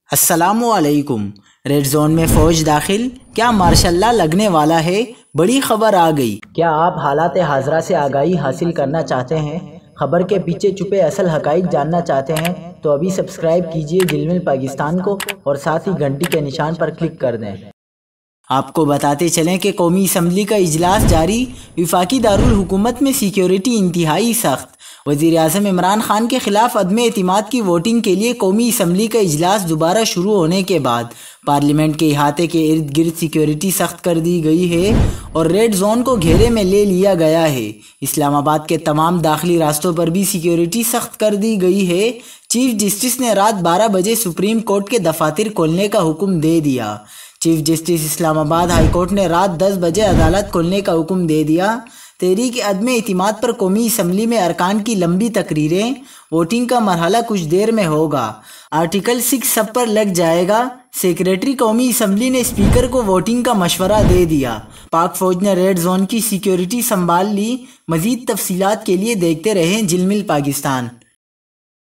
अस्सलामुअलैकुम। Red zone में फ़ौज दाखिल, क्या मार्शल्ला लगने वाला है, बड़ी खबर आ गई। क्या आप हालात हाजरा से आगाही हासिल करना चाहते हैं, खबर के पीछे छुपे असल हकाइक जानना चाहते हैं तो अभी सब्सक्राइब कीजिए जिलमिल पाकिस्तान को और साथ ही घंटी के निशान पर क्लिक कर दें। आपको बताते चलें कि कौमी असम्बली का इजलास जारी, वफाकी दारुल हुकूमत में सिक्योरिटी इंतहाई सख्त। वज़ीर आज़म इमरान खान के खिलाफ अदम एतिमाद की वोटिंग के लिए कौमी असम्बली का इजलास दोबारा शुरू होने के बाद पार्लियामेंट के अहाते के इर्द गिर्द सिक्योरिटी सख्त कर दी गई है और रेड जोन को घेरे में ले लिया गया है। इस्लामाबाद के तमाम दाखिली रास्तों पर भी सिक्योरिटी सख्त कर दी गई है। चीफ जस्टिस ने रात 12 बजे सुप्रीम कोर्ट के दफातर खोलने का हुक्म दे दिया। Chief justice Islamabad high court ने रात 10 बजे अदालत खोलने का हुक्म दे दिया। तहरीक अदम एतिमाद पर कौमी असम्बली में अरकान की लंबी तकरीरें, वोटिंग का मरहला कुछ देर में होगा। आर्टिकल 6 सब पर लग जाएगा। सेक्रेटरी कौमी असम्बली ने स्पीकर को वोटिंग का मशवरा दे दिया। पाक फौज ने रेड जोन की सिक्योरिटी संभाल ली। मजीद तफसीलात के लिए देखते रहें जिलमिल पाकिस्तान।